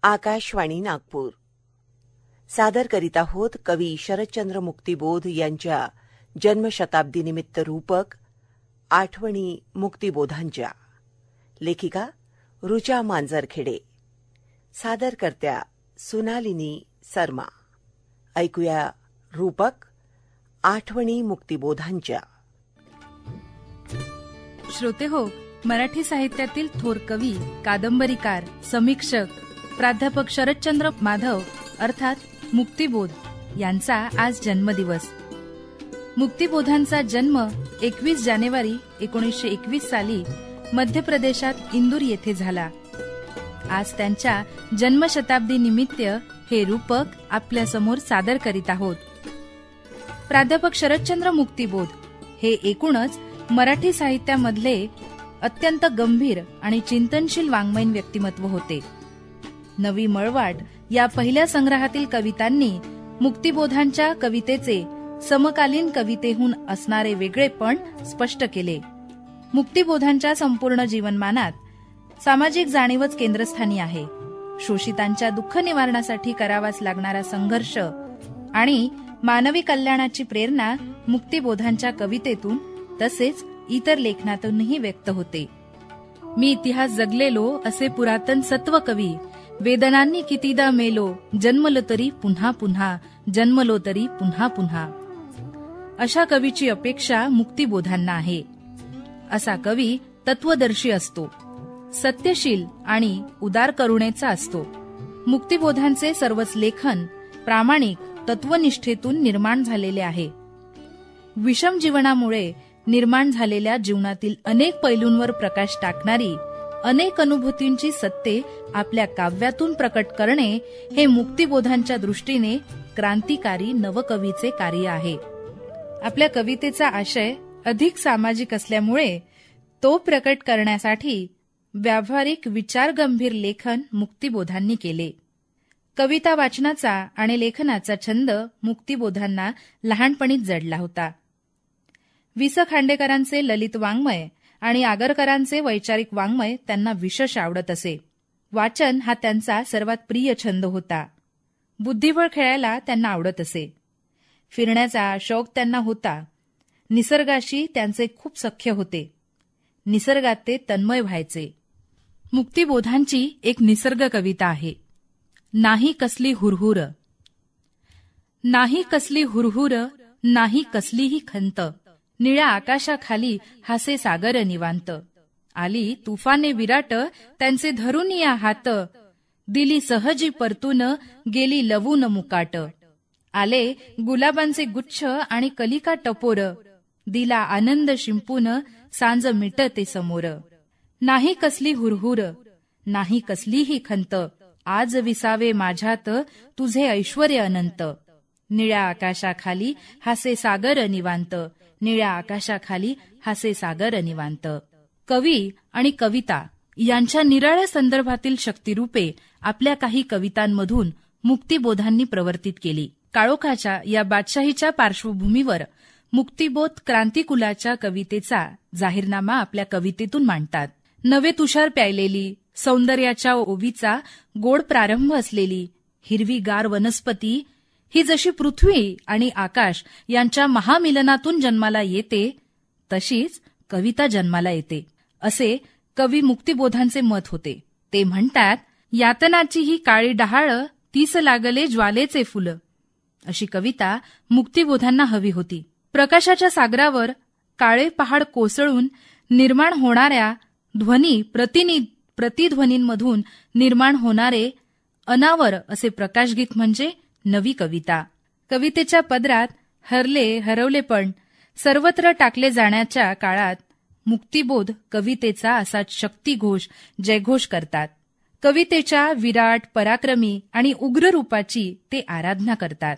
आकाशवाणी नागपूर सादर करीत आहोत कवी शरदचंद्र मुक्तिबोध यांच्या जन्मशताब्दीनिमित्त रूपक आठवणी मुक्तिबोधांच्या. लेखिका रुचा मांजरखेडे, सादरकर्त्या सोनालिनी शर्मा. ऐकूया रूपक आठवणी मुक्तिबोधांच्या. श्रोते हो, मराठी साहित्यातील थोर कवी, कादंबरीकार, समीक्षक प्राध्यापक शरदचंद्र माधव अर्थात मुक्तिबोध यांचा आज जन्मदिवस. मुक्तिबोधांचा जन्म 21 जानेवारी 1921 साली मध्य प्रदेशात इंदूर येथे झाला. आज त्यांच्या जन्मशताब्दी निमित्त हे रूपक आपल्या समोर सादर करीत आहोत. प्राध्यापक शरदचंद्र मुक्तिबोध हे एकूणच मराठी साहित्यामधले अत्यंत गंभीर आणि चिंतनशील वाङ्मयीन व्यक्तिमत्व होते. नवी मळवाट या पहिल्या संग्रहातील कवितांनी मुक्तिबोधांच्या कवितेचे समकालीन कवितेहून असणारे वेगळेपण स्पष्ट केले. मुक्तिबोधांच्या संपूर्ण जीवनमानात सामाजिक जाणीवच केंद्रस्थानी आहे. शोषितांच्या दुःख निवारणासाठी करावाच लागणारा संघर्ष आणि मानवी कल्याणाची प्रेरणा मुक्तिबोधांच्या कवितेतून तसेच इतर लेखनातूनही व्यक्त होते. मी इतिहास जगलेलो असे पुरातन सत्व कवी, वेदनांनी कितीदा मेलो, जन्मलो तरी पुन्हा पुन्हा, जन्मलो तरी पुन्हा पुन्हा. अशा कवीची अपेक्षा मुक्तिबोधांना आहे. असा कवी तत्वदर्शी असतो, सत्यशील आणि उदार करुणेचा असतो. मुक्तिबोधांचे सर्वच लेखन प्रामाणिक तत्वनिष्ठेतून निर्माण झालेले आहे. विषम जीवनामुळे निर्माण झालेल्या जीवनातील अनेक पैलूंवर प्रकाश टाकणारी अनेक अनुभूतींची सत्ते आपल्या काव्यातून प्रकट करणे हे मुक्तिबोधांच्या दृष्टीने क्रांतिकारी नवकवीचे कार्य आहे. आपल्या कवितेचा आशय अधिक सामाजिक असल्यामुळे तो प्रकट करण्यासाठी व्यावहारिक विचारगंभीर लेखन मुक्तिबोधांनी केले. कविता वाचनाचा आणि लेखनाचा छंद मुक्तिबोधांना लहानपणीच जडला होता. वि. स. खांडेकरांचे ललित वाङ्मय आणि आगरकरांचे वैचारिक वाङ्मय त्यांना विशेष आवडत असे. वाचन हा त्यांचा सर्वात प्रिय छंद होता. बुद्धिबळ खेळायला त्यांना आवडत असे. फिरण्याचा शौक त्यांना होता. निसर्गाशी त्यांचे खूप सख्य होते. निसर्गात ते तन्मय व्हायचे. मुक्तिबोधांची एक निसर्ग कविता आहे. नाही कसली हुरहुर, नाही कसली हुरहुर, नाही कसलीही खंत, निळ्या आकाशाखाली हासे सागर निवांत. आली तुफाने विराट, त्यांचे धरून या हात, दिली सहजी परतून, गेली लवून मुकाट. आले गुलाबांचे गुच्छ आणि कलिका टपोर, दिला आनंद शिंपून, सांज मिटते समोर. नाही कसली हुरहुर, नाही कसलीही खंत, आज विसावे माझ्यात तुझे ऐश्वर्य अनंत. निळ्या आकाशाखाली हासे सागर निवांत, निळ्या आकाशाखाली हासे सागर निवांत. कवी आणि कविता यांच्या निराळ्या संदर्भातील शक्तिरूपे आपल्या काही कवितांमधून मुक्तिबोधांनी प्रवर्तित केली. काळोखाच्या या बादशाहीच्या पार्श्वभूमीवर मुक्तिबोध क्रांतिकुलाच्या कवितेचा जाहीरनामा आपल्या कवितेतून मांडतात. नवे तुषार प्यायलेली, सौंदर्याच्या ओवीचा गोड प्रारंभ असलेली हिरवीगार वनस्पती ही जशी पृथ्वी आणि आकाश यांच्या महामिलनातून जन्माला येते, तशीच कविता जन्माला येते, असे कवी मुक्तिबोधांचे मत होते. ते म्हणतात, यातनाची ही काळी डहाळ, तीस लागले ज्वालेचे फुल. अशी कविता मुक्तिबोधांना हवी होती. प्रकाशाच्या सागरावर काळे पहाड कोसळून निर्माण होणाऱ्या ध्वनी प्रतिध्वनींमधून निर्माण होणारे अनावर असे प्रकाशगीत म्हणजे नवी कविता. कवितेच्या पदरात हरवलेपण सर्वत्र टाकले जाण्याच्या काळात मुक्तिबोध कवितेचा असा शक्तिघोष जयघोष करतात. कवितेच्या विराट, पराक्रमी आणि उग्र रूपाची ते आराधना करतात.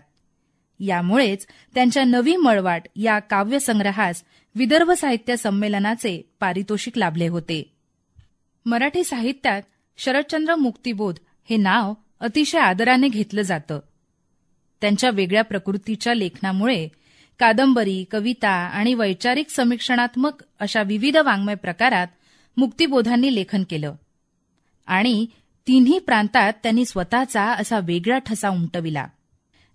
यामुळेच त्यांच्या नवी मळवाट या काव्यसंग्रहास विदर्भ साहित्य संमेलनाचे पारितोषिक लाभले होते. मराठी साहित्यात शरदचंद्र मुक्तिबोध हे नाव अतिशय आदराने घेतलं जातं. त्यांच्या वेगळ्या प्रकृतीच्या लेखनामुळे कादंबरी, कविता आणि वैचारिक समीक्षणात्मक अशा विविध वाङ्मय प्रकारात मुक्तिबोधांनी लेखन केलं आणि तिन्ही प्रांतात त्यांनी स्वतःचा असा वेगळा ठसा उमटविला.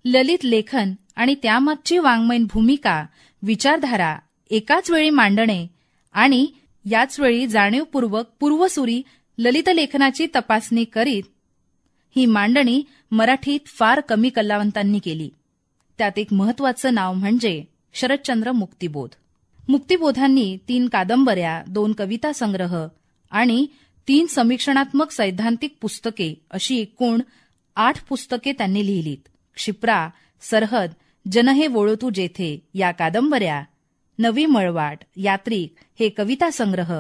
ललित लेखन आणि त्यामागची वाङ्मयीन भूमिका, विचारधारा एकाच वेळी मांडणे आणि याचवेळी जाणीवपूर्वक पूर्वसुरी ललित लेखनाची तपासणी करीत ही मांडणी मराठीत फार कमी कलावंतांनी केली. त्यात एक महत्वाचं नाव म्हणजे शरदचंद्र मुक्तिबोध. मुक्तिबोधांनी 3 कादंबऱ्या, 2 कविता संग्रह आणि 3 समीक्षणात्मक सैद्धांतिक पुस्तके अशी एकूण 8 पुस्तके त्यांनी लिहिलीत. क्षिप्रा, सरहद, जन हे वोळो तू जेथे या कादंबऱ्या, नवी मळवाट, यात्रिक हे कविता संग्रह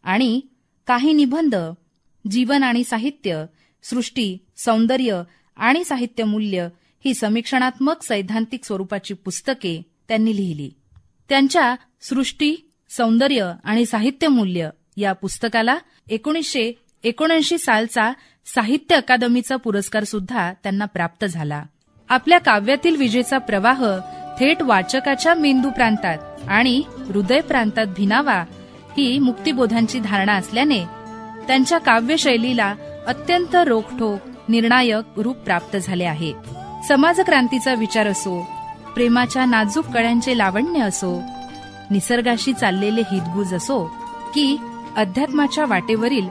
आणि काही निबंध, जीवन आणि साहित्य, सृष्टी, सौंदर्य आणि साहित्य मूल्य ही समीक्षणात्मक सैद्धांतिक स्वरूपाची पुस्तके त्यांनी लिहिली. त्यांच्या सृष्टी, सौंदर्य आणि साहित्य मूल्य या पुस्तकाला 1979 सालचा साहित्य अकादमीचा पुरस्कार सुद्धा त्यांना प्राप्त झाला. आपल्या काव्यातील विजेचा प्रवाह थेट वाचकाच्या मेंदू प्रांतात आणि हृदय प्रांतात भिनावा ही मुक्तिबोधांची धारणा असल्याने त्यांच्या काव्यशैलीला अत्यंत रोखठोक, निर्णायक रूप प्राप्त झाले आहे. समाजक्रांतीचा विचार असो, प्रेमाच्या नाजूक कळ्यांचे लावण्य असो, निसर्गाशी चाललेले हितगुज असो की अध्यात्माच्या वाटेवरील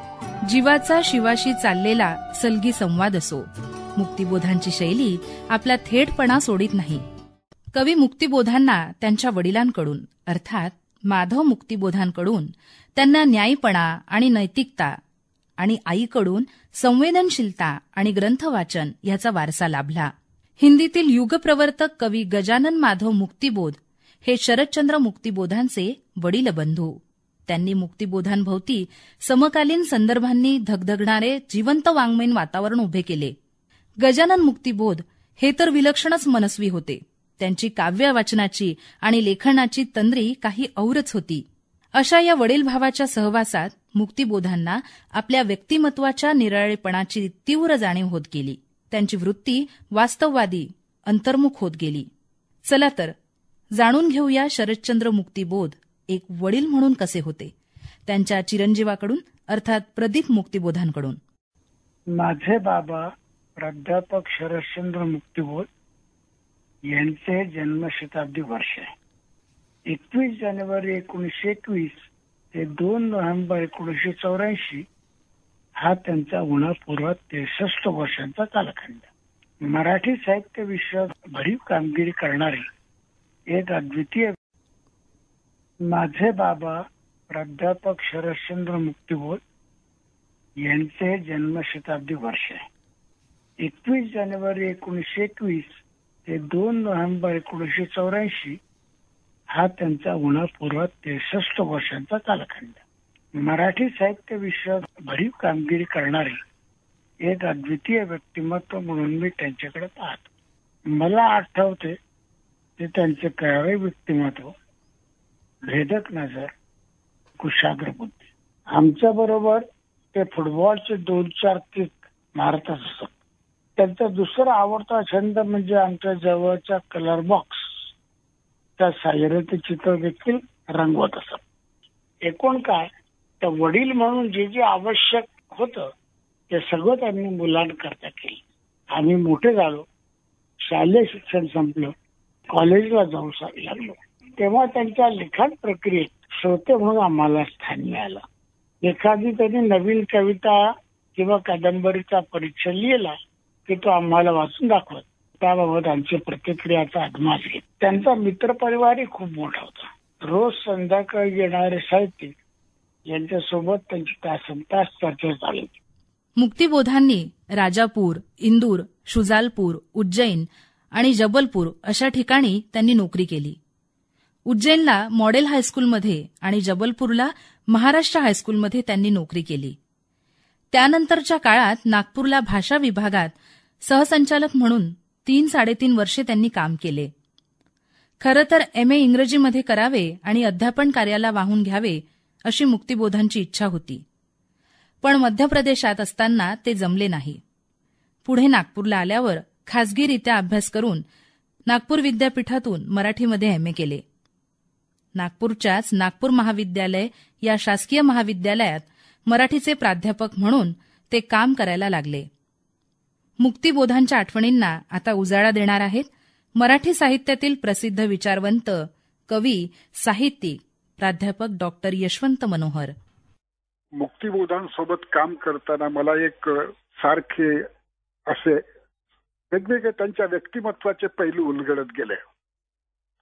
जीवाचा शिवाशी चाललेला सलगी संवाद असो, मुक्तिबोधांची शैली आपला थेटपणा सोडित नाही. कवी मुक्तिबोधांना त्यांच्या वडिलांकडून अर्थात माधव मुक्तिबोधांकडून त्यांना न्यायीपणा आणि नैतिकता आणि आईकडून संवेदनशीलता आणि ग्रंथवाचन याचा वारसा लाभला. हिंदीतील युगप्रवर्तक कवी गजानन माधव मुक्तिबोध हे शरदचंद्र मुक्तिबोधांचे वडील बंधू. त्यांनी मुक्तिबोधांभोवती समकालीन संदर्भांनी धगधगणारे जिवंत वाङ्मयीन वातावरण उभे केले. गजानन मुक्तिबोध हे तर विलक्षणच मनस्वी होते. त्यांची काव्य वाचनाची आणि लेखनाची तंद्री काही औरच होती. अशा या वडील भावाच्या सहवासात मुक्तिबोधांना आपल्या व्यक्तिमत्वाच्या निराळेपणाची तीव्र जाणीव होत गेली. त्यांची वृत्ती वास्तववादी, अंतर्मुख होत गेली. चला तर जाणून घेऊया शरदचंद्र मुक्तिबोध एक वडील म्हणून कसे होते, त्यांच्या चिरंजीवाकडून अर्थात प्रदीप मुक्तिबोधांकडून. माझे बाबा प्राध्यापक शरदचंद्र मुक्तिबोध यांचे जन्मशताब्दी वर्ष 21 जानेवारी 1921 ते 2 नोव्हेंबर 1984 हा त्यांचा उणापूर्व 63 वर्षांचा कालखंड. मराठी साहित्य विषयात भरीव कामगिरी करणारे एक अद्वितीय. माझे बाबा प्राध्यापक शरदचंद्र मुक्तिबोध यांचे जन्मशताब्दी वर्ष 21 जानेवारी 1921 ते 2 नोव्हेंबर 1984 हा त्यांचा उणापूर्व 63 वर्षांचा कालखंड. मराठी साहित्य विषयात भरीव कामगिरी करणारे एक अद्वितीय व्यक्तिमत्व म्हणून मी त्यांच्याकडे पाहतो. मला आठवते ते त्यांचे कळवे व्यक्तिमत्व, भेदक नजर, कुशाग्र बुद्धी. आमच्या बरोबर ते फुटबॉलचे 2-4 किक मारत असत. त्यांचा दुसरा आवडता छंद म्हणजे आमच्या जवळच्या कलर बॉक्स त्या साह्याने चित्र देखील रंगवत असत. एकूण काय, तर वडील म्हणून जे जे आवश्यक होतं ते सगळं त्यांनी मुलांकरता केलं. आम्ही मोठे झालो, शालेय शिक्षण संपलं, कॉलेजला जाऊ लागलो, तेव्हा त्यांच्या लिखाण प्रक्रियेत श्रोते म्हणून आम्हाला स्थान मिळालं. एखादी त्यांनी नवीन कविता किंवा कादंबरीचा परिचय लिहिला की तो आम्हाला वाचून दाखवत, त्याबाबत आमची प्रतिक्रियाचा अदमास घेत. त्यांचा मित्रपरिवारही खूप मोठा होता. रोज संध्याकाळी येणारे साहित्यिक यांच्यासोबत त्यांची तासंतास चर्चा चालली. मुक्तिबोधांनी राजापूर, इंदूर, शुजालपूर, उज्जैन आणि जबलपूर अशा ठिकाणी त्यांनी नोकरी केली. उज्जैनला मॉडेल हायस्कूलमध्ये आणि जबलपूरला महाराष्ट्र हायस्कूलमध्ये त्यांनी नोकरी केली. त्यानंतरच्या काळात नागपूरला भाषा विभागात सहसंचालक म्हणून 3-3.5 वर्षे त्यांनी काम केले. खरं तर MA इंग्रजीमध्ये करावे आणि अध्यापन कार्याला वाहून घ्यावे अशी मुक्तिबोधांची इच्छा होती. पण मध्य प्रदेशात असताना ते जमले नाही. पुढे नागपूरला आल्यावर खासगीरित्या अभ्यास करून नागपूर विद्यापीठातून मराठीमध्ये MA केले. नागपूरच्याच नागपूर महाविद्यालय या शासकीय महाविद्यालयात मराठीचे प्राध्यापक म्हणून ते काम करायला लागले. मुक्तिबोधांच्या आठवणींना आता उजाळा देणार आहेत मराठी साहित्यातील प्रसिद्ध विचारवंत, कवी, साहित्यिक प्राध्यापक डॉक्टर यशवंत मनोहर. मुक्तिबोधांसोबत काम करताना मला एक सारखे असे वेगवेगळे त्यांच्या व्यक्तिमत्वाचे पैलू उलगडत गेले.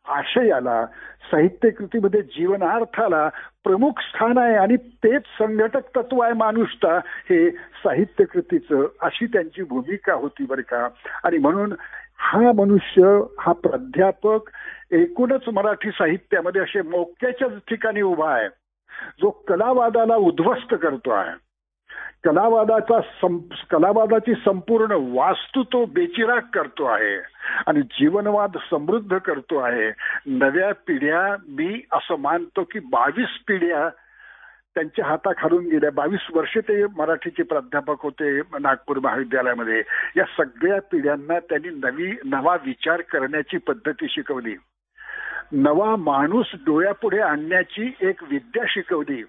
आशयाला, साहित्य कृतीमध्ये जीवनार्थाला प्रमुख स्थान आहे आणि तेच संघटक तत्व आहे माणुसता, हे साहित्य कृतीचं, अशी त्यांची भूमिका होती बरं का. आणि म्हणून हा मनुष्य, हा प्राध्यापक एकूणच मराठी साहित्यामध्ये असे मोक्याच्याच ठिकाणी उभा आहे, जो कलावादाला उद्ध्वस्त करतो आहे. कलावादाची संपूर्ण वास्तू तो बेचिराग करतो आहे आणि जीवनवाद समृद्ध करतो आहे. नव्या पिढ्या, मी असं मानतो की 22 पिढ्या त्यांच्या हाताखालून गेल्या. 22 वर्षे ते मराठीचे प्राध्यापक होते नागपूर महाविद्यालयामध्ये. या सगळ्या पिढ्यांना त्यांनी नवा विचार करण्याची पद्धती शिकवली, नवा माणूस डोळ्यापुढे आणण्याची एक विद्या शिकवली,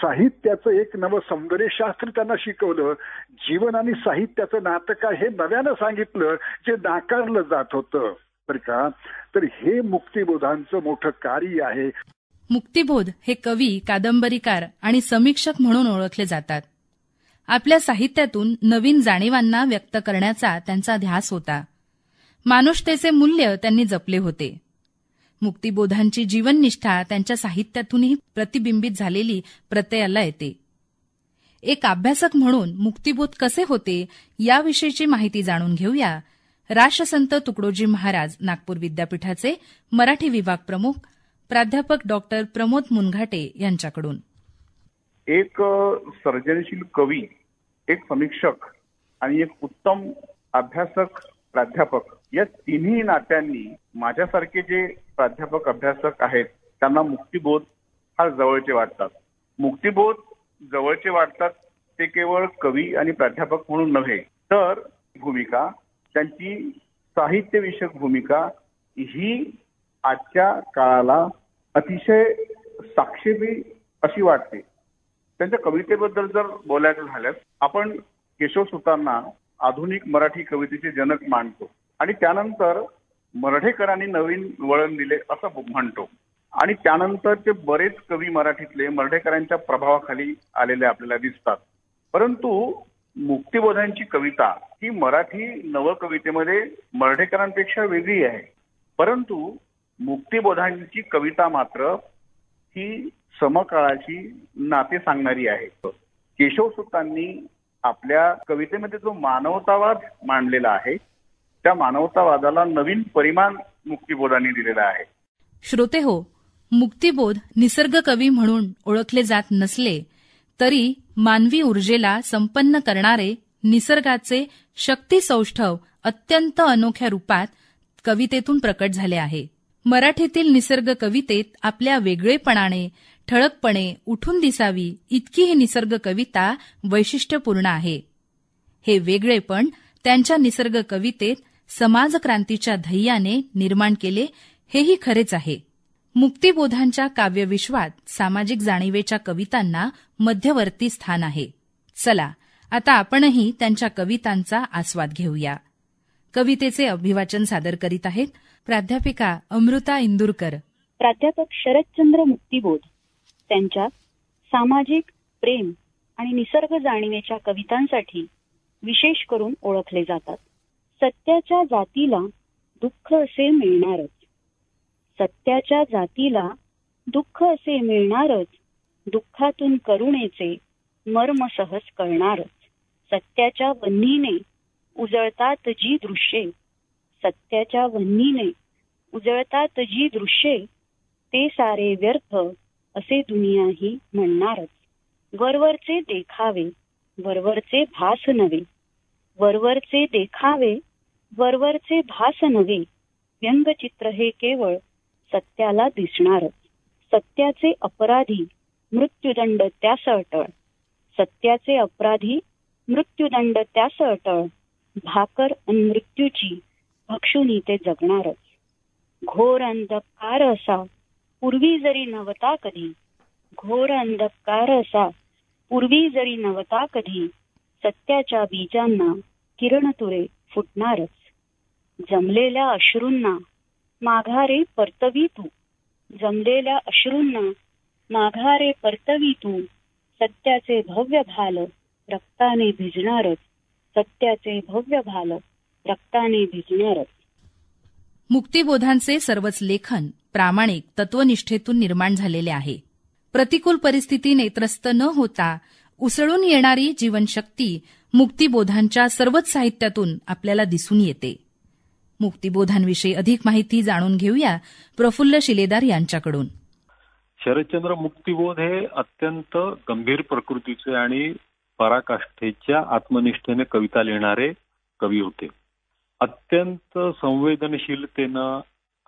साहित्याचं एक नवं सौंदर्यशास्त्र त्यांना शिकवलं, जीवन आणि साहित्याचं नातं काय हे नव्यानं सांगितलं, जे नाकारलं जात होतं बरं का. तर हे मुक्तिबोधांचं मोठं कार्य आहे. मुक्तिबोध हे कवी, कादंबरीकार आणि समीक्षक म्हणून ओळखले जातात. आपल्या साहित्यातून नवीन जाणीवांना व्यक्त करण्याचा त्यांचा ध्यास होता. मानुषतेचे मूल्य त्यांनी जपले होते. मुक्तिबोधांची जीवननिष्ठा त्यांच्या साहित्यातूनही प्रतिबिंबित झालेली प्रत्ययाला येते. एक अभ्यासक म्हणून मुक्तिबोध कसे होते याविषयीची माहिती जाणून घेऊया राष्ट्रसंत तुकडोजी महाराज नागपूर विद्यापीठाचे मराठी विभाग प्रमुख प्राध्यापक डॉक्टर प्रमोद मुनघाटे यांच्याकडून. एक सर्जनशील कवी, एक समीक्षक आणि एक उत्तम अभ्यासक प्राध्यापक, या तिन्ही नात्यांनी माझ्यासारखे जे प्राध्यापक अभ्यासक आहेत त्यांना मुक्तिबोध फार जवळचे वाटतात. मुक्तिबोध जवळचे वाटतात ते केवळ कवी आणि प्राध्यापक म्हणून नव्हे, तर भूमिका, त्यांची साहित्यविषयक भूमिका ही आजच्या काळाला अतिशय साक्षेपी अशी वाटते. त्यांच्या कवितेबद्दल जर बोलायचं झाल्यास आपण केशवसुतांना आधुनिक मराठी कवितेचे जनक मानतो आणि त्यानंतर मराठेकरांनी नवीन वळण दिले असं म्हणतो आणि त्यानंतरचे बरेच कवी मराठीतले मराठेकरांच्या प्रभावाखाली आलेले आपल्याला दिसतात. परंतु मुक्तिबोधांची कविता ही मराठी नवकवितेमध्ये मराठेकरांपेक्षा वेगळी आहे. परंतु मुक्तिबोधांची कविता मात्र ही समकाळाची नाते सांगणारी आहे. केशवसुतांनी आपल्या कवितेमध्ये जो मानवतावाद मांडलेला आहे त्या मानवतावादाला नवीन परिमाण मुक्तिबोधांनी दिलेला आहे. श्रोते हो, मुक्तिबोध निसर्ग कवी म्हणून ओळखले जात नसले तरी मानवी ऊर्जेला संपन्न करणारे निसर्गाचे शक्तिसौष्ठव अत्यंत अनोख्या रूपात कवितेतून प्रकट झाले आहे. मराठीतील निसर्ग कवितेत आपल्या वेगळेपणाने, ठळकपणे उठून दिसावी इतकी ही निसर्ग कविता वैशिष्ट्यपूर्ण आहे. हे वेगळेपण त्यांच्या निसर्ग कवितेत समाजक्रांतीच्या ध्येयाने निर्माण केले हेही खरेच आहे. मुक्तिबोधांच्या काव्यविश्वात सामाजिक जाणीवेच्या कवितांना मध्यवर्ती स्थान आहे. चला आता आपणही त्यांच्या कवितांचा आस्वाद घेऊया. कवितेचे अभिवाचन सादर करीत आहेत प्राध्यापिका अमृता इंदुरकर. प्राध्यापक शरदचंद्र मुक्तिबोध त्यांच्या सामाजिक, प्रेम आणि निसर्ग जाणीवेच्या कवितांसाठी विशेष करून ओळखले जातात. सत्याच्या जातीला दुःख असे मिळणारच, सत्याच्या जातीला दुःख असे मिळणारच, दुःखातून करुणेचे मर्म सहज कळणारच. सत्याच्या वन्हीने उजळतात जी दृश्ये, सत्याच्या वन्हीने उजळतात जी दृश्ये, ते सारे व्यर्थ असे दुनिया ही म्हणणारच. वरवरचे देखावे वरवरचे भास नव्हे, वरवरचे देखावे वरवरचे भास नव्हे, व्यंगचित्र हे केवळ सत्याला दिसणारच. सत्याचे अपराधी मृत्यूदंड त्यास अटळ, सत्याचे अपराधी मृत्यूदंड त्यास अटळ, भाकर अन मृत्यूची भक्षुनी ते जगणारच. घोर अंधकार असा पूर्वी जरी नव्हता कधी, घोर अंधकार असा पूर्वी जरी नव्हता कधी, सत्याच्या बीजांना किरणतुरे फुटणारच. जमलेल्या अश्रूंना माघारे परतवी तू, जमलेल्या अश्रूंना माघारे परतवी तू. सत्याचे भव्य भाल रक्ताने भिजणारच, सत्याचे भव्य भाल रक्ताने भिजणारच. मुक्तिबोधांचे सर्वच लेखन प्रामाणिक तत्वनिष्ठेतून निर्माण झालेले आहे. प्रतिकूल परिस्थिती नेत्रस्त न होता उसळून येणारी जीवनशक्ती मुक्तिबोधांच्या सर्वच साहित्यातून आपल्याला दिसून येते. मुक्तिबोधांविषयी अधिक माहिती जाणून घेऊया प्रफुल्ल शिलेदार यांच्याकडून. शरदचंद्र मुक्तिबोध हे अत्यंत गंभीर प्रकृतीचे आणि पराकाष्ठेच्या आत्मनिष्ठेने कविता लिहिणारे कवी होते. अत्यंत संवेदनशीलतेनं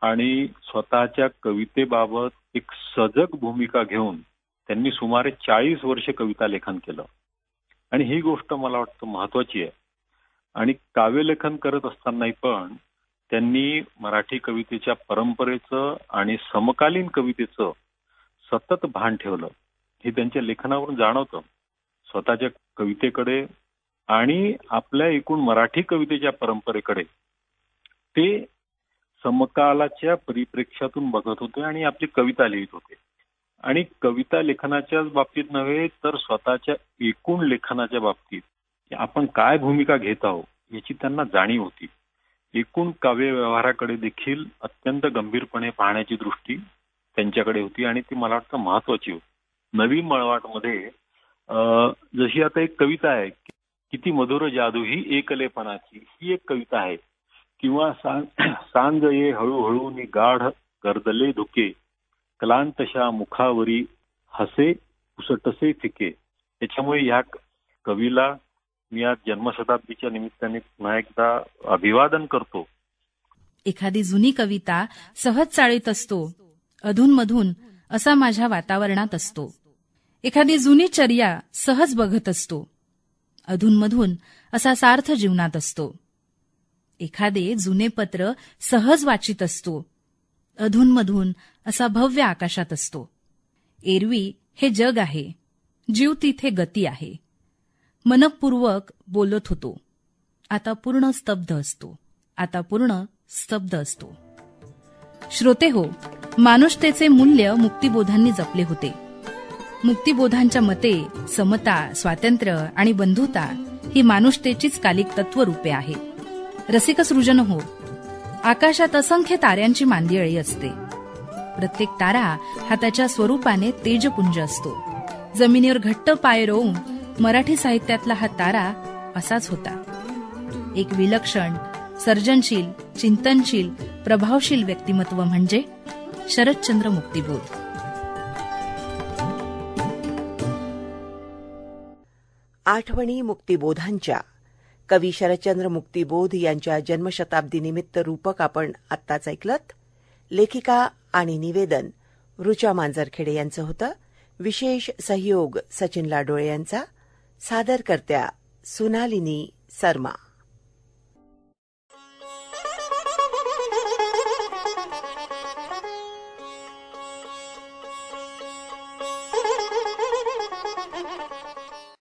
आणि स्वतःच्या कवितेबाबत एक सजग भूमिका घेऊन त्यांनी सुमारे 40 वर्ष कविता लेखन केलं. आणि ही गोष्ट मला वाटतं महत्वाची आहे. आणि काव्यलेखन करत असतानाही पण त्यांनी मराठी कवितेच्या परंपरेचं आणि समकालीन कवितेचं सतत भान ठेवलं. हे त्यांच्या लेखनावरून जाणवतं. स्वतःच्या कवितेकडे आणि आपल्या एकूण मराठी कवितेच्या परंपरेकडे ते समकालाच्या परिप्रेक्ष्यातून बघत होते आणि आपली कविता लिहित होते. आणि कविता लेखनाच्याच बाबतीत नव्हे तर स्वतःच्या एकूण लेखनाच्या बाबतीत आपण काय भूमिका घेत आहोत याची त्यांना जाणीव होती. एकूण काव्य व्यवहाराकडे देखील अत्यंत गंभीरपणे पाहण्याची दृष्टी त्यांच्याकडे होती आणि ती मला वाटतं महत्वाची होती. नवी मळवाटमध्ये जशी आता एक कविता आहे, किती मधुर जादू ही एकलेपणाची, ही एक कविता आहे. किंवा सांज ये हळूहळू नि गाढ गर्दले धुके, क्लांतशा मुखावरी हसे उसटसे फिके. त्याच्यामुळे या कवीला मी आज जन्मशताब्दीच्या निमित्ताने पुन्हा एकदा अभिवादन करतो. एखादी जुनी कविता सहज चाळीत असतो, अधूनमधून असा माझ्या वातावरणात असतो. एखादी जुनी चर्या सहज बघत असतो, अधूनमधून असा सार्थ जीवनात असतो. एखादे जुने पत्र सहज वाचित असतो, अधूनमधून असा भव्य आकाशात असतो. एरवी हे जग आहे, जीव तिथे गती आहे. मनपूर्वक बोलत होतो, आता पूर्ण स्तब्ध असतो, आता पूर्ण स्तब्ध असतो. श्रोते हो, मानुषतेचे मूल्य मुक्तिबोधांनी जपले होते. मुक्तिबोधांच्या मते समता, स्वातंत्र्य आणि बंधुता ही मानुषतेचीच कालिक तत्वरूपे आहे. रसिक सृजन हो, आकाशात असंख्य ताऱ्यांची मांदियाळी असते. प्रत्येक तारा हा त्याच्या स्वरूपाने तेजपुंज असतो. जमिनीवर घट्ट पाय रोवून मराठी साहित्यातला हा तारा असाच होता. एक विलक्षण, सर्जनशील, चिंतनशील, प्रभावशील व्यक्तिमत्व म्हणजे शरदचंद्र मुक्तिबोध. आठवणी मुक्तिबोधांच्या कवी शरदचंद्र मुक्तिबोध यांच्या जन्मशताब्दीनिमित्त रूपक आपण आत्ताच ऐकलत. लेखिका आणि निवेदन ऋचा मांजरखेडे यांचं होतं. विशेष सहयोग सचिन लाडोळे यांचा. सादरकर्त्या सुनालिनी सर्मा.